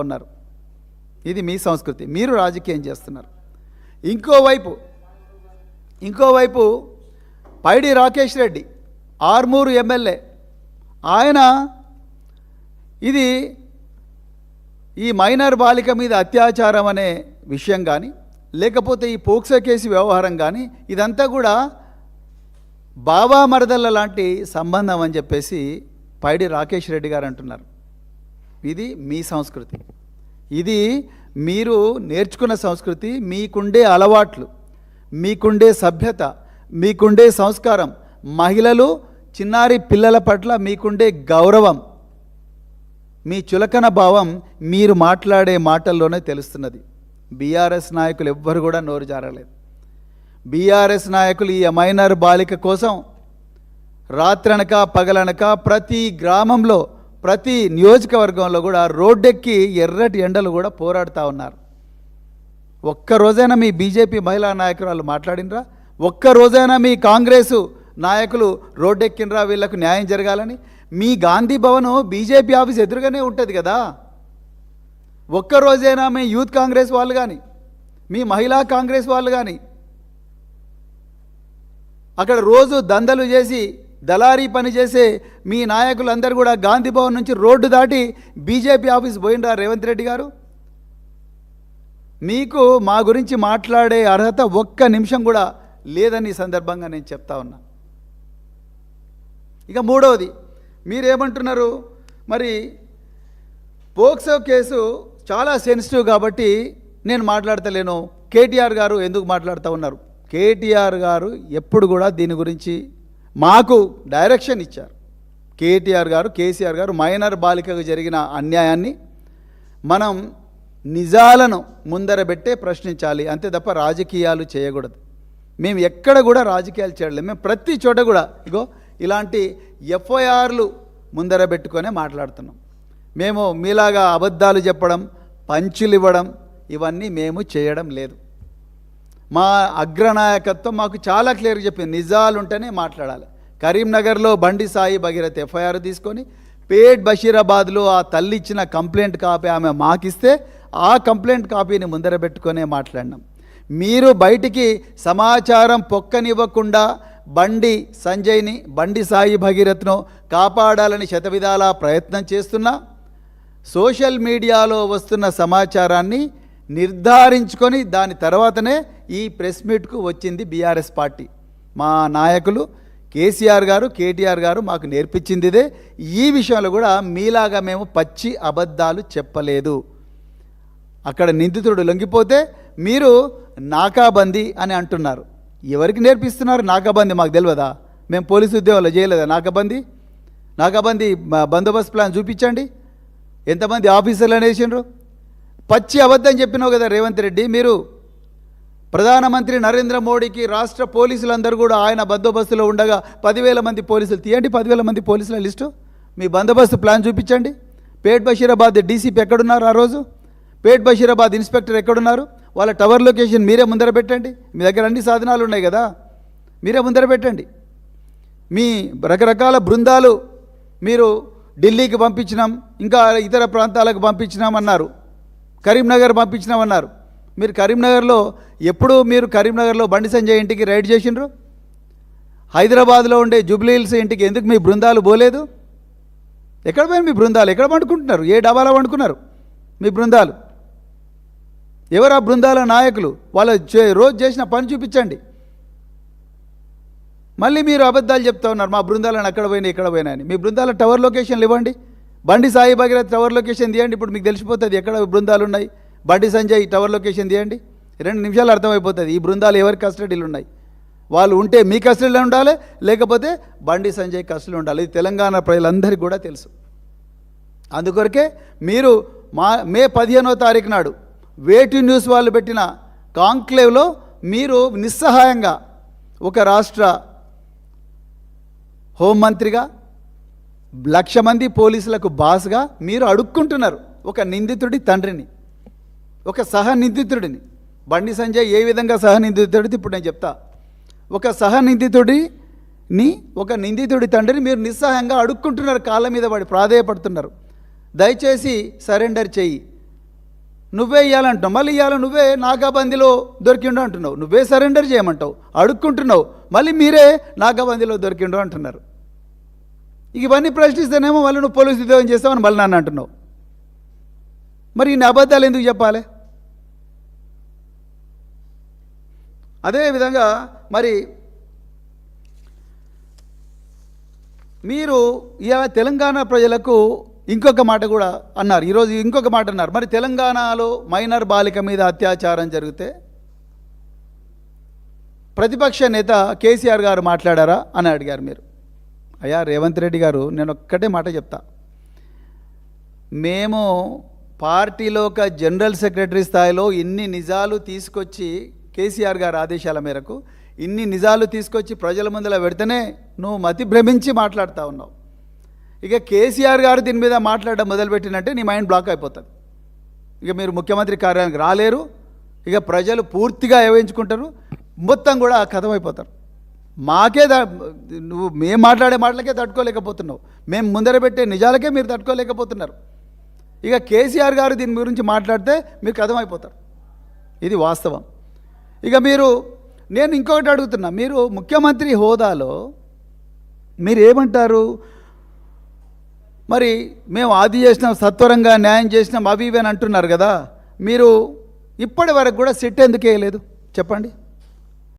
ఉన్నారు. ఇది మీ సంస్కృతి, మీరు రాజకీయం చేస్తున్నారు. ఇంకోవైపు పైడి రాకేష్ రెడ్డి ఆర్మూరు ఎమ్మెల్యే, ఆయన ఈ మైనర్ బాలిక మీద అత్యాచారం అనే విషయం కానీ, లేకపోతే ఈ పోక్సో కేసు వ్యవహారం కానీ, ఇదంతా కూడా బాబా మరదళ్ళ లాంటి సంబంధం అని చెప్పేసి పైడి రాకేష్ రెడ్డి గారు అంటున్నారు. ఇది మీ సంస్కృతి, ఇది మీరు నేర్చుకున్న సంస్కృతి, మీకుండే అలవాట్లు, మీకుండే సభ్యత, మీకుండే సంస్కారం, మహిళలు చిన్నారి పిల్లల పట్ల మీకుండే గౌరవం, మీ చులకన భావం మీరు మాట్లాడే మాటల్లోనే తెలుస్తున్నది. బీఆర్ఎస్ నాయకులు ఎవ్వరు కూడా నోరు జారలేదు. బీఆర్ఎస్ నాయకులు ఈ మైనర్ బాలిక కోసం రాత్రనక పగలనక ప్రతి గ్రామంలో, ప్రతి నియోజకవర్గంలో కూడా రోడ్డెక్కి ఎర్రటి ఎండలు కూడా పోరాడుతూ ఉన్నారు. ఒక్కరోజైనా మీ బీజేపీ మహిళా నాయకురాలు మాట్లాడినరా? ఒక్కరోజైనా మీ కాంగ్రెసు నాయకులు రోడ్డెక్కినరా వీళ్లకు న్యాయం జరగాలని? మీ గాంధీ భవన్ బీజేపీ ఆఫీస్ ఎదురుగానే ఉంటుంది కదా. ఒక్కరోజైనా మీ యూత్ కాంగ్రెస్ వాళ్ళు కానీ, మీ మహిళా కాంగ్రెస్ వాళ్ళు కానీ అక్కడ రోజు దందలు చేసి దళారీ పని చేసే మీ నాయకులందరూ కూడా గాంధీ భవన్ నుంచి రోడ్డు దాటి బీజేపీ ఆఫీస్ పోయినరా? రేవంత్ రెడ్డి గారు, మీకు మా గురించి మాట్లాడే అర్హత ఒక్క నిమిషం కూడా లేదని ఈ సందర్భంగా నేను చెప్తా ఉన్నా. ఇక మూడవది, మీరేమంటున్నారు, మరి పోక్సో కేసు చాలా సెన్సిటివ్ కాబట్టి నేను మాట్లాడతలేను, కేటీఆర్ గారు ఎందుకు మాట్లాడుతూ ఉన్నారు? కేటీఆర్ గారు ఎప్పుడు కూడా దీని గురించి మాకు డైరెక్షన్ ఇచ్చారు. కేటీఆర్ గారు, కేసీఆర్ గారు మైనర్ బాలికకు జరిగిన అన్యాయాన్ని మనం నిజాలను ముందర పెట్టే ప్రశ్నించాలి, అంతే తప్ప రాజకీయాలు చేయకూడదు. మేము ఎక్కడ కూడా రాజకీయాలు చేయలేదు. మేము ప్రతి చోట కూడా ఇలాంటి ఎఫ్ఐఆర్లు ముందర పెట్టుకొనే మాట్లాడుతున్నాం. మేము మీలాగా అబద్ధాలు చెప్పడం, పంచులు ఇవ్వడం ఇవన్నీ మేము చేయడం లేదు. మా అగ్రనాయకత్వం మాకు చాలా క్లియర్గా చెప్పింది, నిజాలు ఉంటేనే మాట్లాడాలి. కరీంనగర్లో బండి సాయి భగీరథ్ ఎఫ్ఐఆర్ తీసుకొని పేట్ బషీరాబాద్లో ఆ తల్లి ఇచ్చిన కంప్లైంట్ కాపీ ఆమె మాకిస్తే ఆ కంప్లైంట్ కాపీని ముందర పెట్టుకొనే మాట్లాడినాం. మీరు బయటికి సమాచారం పొక్కనివ్వకుండా బండి సాయి భగీరథ్ను కాపాడాలని శతవిధాలా ప్రయత్నం చేస్తున్నా, సోషల్ మీడియాలో వస్తున్న సమాచారాన్ని నిర్ధారించుకొని దాని తర్వాతనే ఈ ప్రెస్ మీట్కు వచ్చింది బీఆర్ఎస్ పార్టీ. మా నాయకులు కేసీఆర్ గారు, కేటీఆర్ గారు మాకు నేర్పించింది ఇదే. ఈ విషయంలో కూడా మీలాగా మేము పచ్చి అబద్ధాలు చెప్పలేదు. అక్కడ నిందితుడు లొంగిపోతే మీరు నాకాబందీ అని అంటున్నారు. ఎవరికి నేర్పిస్తున్నారు నాకాబందీ? మాకు తెలియదా? మేము పోలీసు ఉద్యోగాలు చేయలేదా నాకాబందీ? బందోబస్తు ప్లాన్ చూపించండి. ఎంతమంది ఆఫీసర్లు అనేసిండ్రు? పచ్చి అబద్ధం చెప్పినావు కదా రేవంత్ రెడ్డి. మీరు ప్రధానమంత్రి నరేంద్ర మోడీకి రాష్ట్ర పోలీసులందరూ కూడా ఆయన బందోబస్తులో ఉండగా 10,000 మంది పోలీసులు తీయండి, 10,000 మంది పోలీసుల లిస్టు, మీ బందోబస్తు ప్లాన్ చూపించండి. పేట్ బషీరాబాద్ డీసీపీ ఎక్కడున్నారు? ఆ రోజు పేట్ బషీరాబాద్ ఇన్స్పెక్టర్ ఎక్కడున్నారు? వాళ్ళ టవర్ లొకేషన్ మీరే ముందర పెట్టండి. మీ దగ్గర అన్ని సాధనాలు ఉన్నాయి కదా, మీరే ముందర పెట్టండి. మీ రకరకాల బృందాలు మీరు ఢిల్లీకి పంపించినాం, ఇంకా ఇతర ప్రాంతాలకు పంపించినాం అన్నారు, కరీంనగర్ పంపించినామన్నారు. మీరు కరీంనగర్లో మీరు కరీంనగర్లో బండి సంజయ్ ఇంటికి రైడ్ చేసిండ్రు? హైదరాబాద్లో ఉండే జూబ్లీ హిల్స్ ఇంటికి ఎందుకు మీ బృందాలు పోలేదు? ఎక్కడ పోయిన మీ బృందాలు? ఎక్కడ పండుకుంటున్నారు? ఏ డాబాలో పండుకున్నారు మీ బృందాలు? ఎవరు ఆ బృందాల నాయకులు? వాళ్ళ రోజు చేసిన పని చూపించండి. మళ్ళీ మీరు అబద్ధాలు చెప్తా ఉన్నారు, మా బృందాలను అక్కడ పోయినా ఇక్కడ పోయినా అని. మీ బృందాల టవర్ లొకేషన్లు ఇవ్వండి. బండి సాయి భగీరథ్ టవర్ లొకేషన్ తీయండి, ఇప్పుడు మీకు తెలిసిపోతుంది ఎక్కడ బృందాలు ఉన్నాయి. బండి సంజయ్ టవర్ లొకేషన్ తీయండి, 2 నిమిషాలు అర్థమైపోతుంది ఈ బృందాలు ఎవరి కస్టడీలు ఉన్నాయి. వాళ్ళు ఉంటే మీ కస్టడీలో ఉండాలి, లేకపోతే బండి సంజయ్ కస్టడీలో ఉండాలి. ఇది తెలంగాణ ప్రజలందరికీ కూడా తెలుసు. అందుకొరకే మీరు మే 15వ తారీఖు నాడు వేటు న్యూస్ వాళ్ళు పెట్టిన కాంక్లేవ్లో మీరు నిస్సహాయంగా ఒక రాష్ట్ర హోంమంత్రిగా 1,00,000 మంది పోలీసులకు బాస్గా మీరు అడుక్కుంటున్నారు ఒక నిందితుడి తండ్రిని, ఒక సహనిందితుడిని. బండి సంజయ్ ఏ విధంగా సహనిందితుడిది ఇప్పుడు నేను చెప్తా. ఒక నిందితుడి తండ్రిని మీరు నిస్సహాయంగా అడుక్కుంటున్నారు, కాళ్ళ మీద పడి ప్రాధేయపడుతున్నారు. దయచేసి సరెండర్ చెయ్యి, నువ్వే ఇవ్వాలంటున్నావు, మళ్ళీ ఇవ్వాలి నువ్వే నాకాబందీలో దొరికిండు అంటున్నావు, నువ్వే సరెండర్ చేయమంటావు, అడుక్కుంటున్నావు, మళ్ళీ మీరే నాకాబందీలో దొరికిండు అంటున్నారు. ఇవన్నీ ప్రశ్నిస్తేనేమో మళ్ళీ నువ్వు పోలీసు ఉద్యోగం చేస్తావని మళ్ళీ నన్ను అంటున్నావు. మరి ఇన్ని అబద్ధాలు ఎందుకు చెప్పాలి? అదేవిధంగా మరి మీరు ఇవాళ తెలంగాణ ప్రజలకు ఇంకొక మాట కూడా అన్నారు, ఈరోజు ఇంకొక మాట అన్నారు. మరి తెలంగాణలో మైనర్ బాలిక మీద అత్యాచారం జరిగితే ప్రతిపక్ష నేత కేసీఆర్ గారు మాట్లాడారా అని అడిగారు మీరు. అయ్యా రేవంత్ రెడ్డి గారు, నేను ఒక్కటే మాట చెప్తా. మేము పార్టీలో ఒక జనరల్ సెక్రటరీ స్థాయిలో ఇన్ని నిజాలు తీసుకొచ్చి కేసీఆర్ గారి ఆదేశాల మేరకు ఇన్ని నిజాలు తీసుకొచ్చి ప్రజల ముందర పెడితేనే నువ్వు మతి భ్రమించి మాట్లాడుతూ ఉన్నావు. ఇక కేసీఆర్ గారు దీని మీద మాట్లాడడం మొదలుపెట్టినంటే నీ మైండ్ బ్లాక్ అయిపోతుంది. ఇక మీరు ముఖ్యమంత్రి కార్యాలయానికి రాలేరు, ఇక ప్రజలు పూర్తిగా ఏవయించుకుంటారు, మొత్తం కూడా కథమైపోతారు. మాకే నువ్వు మేము మాట్లాడే మాటలకే తట్టుకోలేకపోతున్నావు, మేము ముందర పెట్టే నిజాలకే మీరు తట్టుకోలేకపోతున్నారు. ఇక కేసీఆర్ గారు దీని గురించి మాట్లాడితే మీకు కథమైపోతారు. ఇది వాస్తవం. ఇక నేను ఇంకొకటి అడుగుతున్నా, మీరు ముఖ్యమంత్రి హోదాలో మీరు ఏమంటారు? మరి మేము ఆది చేసినాం, సత్వరంగా న్యాయం చేసినాం, అవి ఇవి అని అంటున్నారు కదా, మీరు ఇప్పటి వరకు కూడా సిట్ ఎందుకు వేయలేదు చెప్పండి?